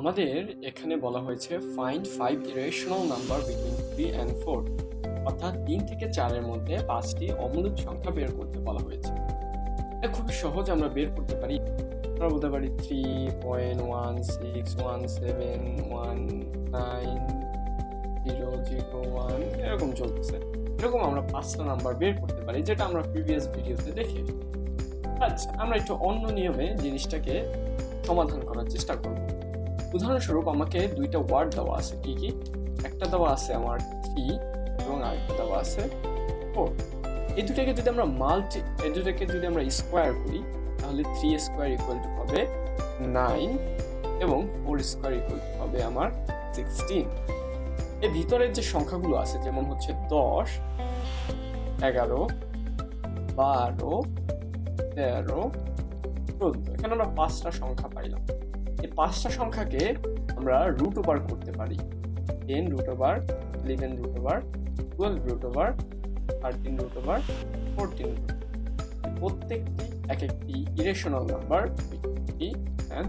আমাদের এখানে বলা হয়েছে find 5 irrational number between 3 and 4, অর্থাৎ 3 থেকে 4 এর মধ্যে 5টি অমূলক সংখ্যা বের করতে বলা হয়েছে। এটা খুবই সহজ, আমরা বের করতে পারি। আমরা বলতে পারি 3.1617190001 এরকম চলতেছে। এরকম আমরা 5টা নাম্বার বের করতে পারি, যেটা আমরা প্রিভিয়াস ভিডিওতে দেখে। আচ্ছা, আমরা একটু অন্য নিয়মে জিনিসটাকে সমাধান করার চেষ্টা করব। উদাহরণস্বরূপ আমাকে দুইটা ওয়ার্ড দেওয়া আছে। কি কি? একটা দেওয়া আছে আমার 3 এবং আরেকটা দেওয়া আছে 4। এই দুটাকে যদি আমরা স্কোয়ার করি, তাহলে 3 স্কোয়ার ইকুয়াল টু হবে 9 এবং 4 স্কোয়ার ইকুয়াল টু হবে আমার 16। এর ভিতরের যে সংখ্যাগুলো আছে, যেমন হচ্ছে 10, 11, 12, 13, 14, এখানে আমরা 5টা সংখ্যা পাইলাম। এই 5টা সংখ্যাকে আমরা রুট ওভার করতে পারি। 10 root over, 11 root over, 12 root over, 13 root over, 14 root over. প্রত্যেকটি এক একটি ইরেশনাল নাম্বার 3 and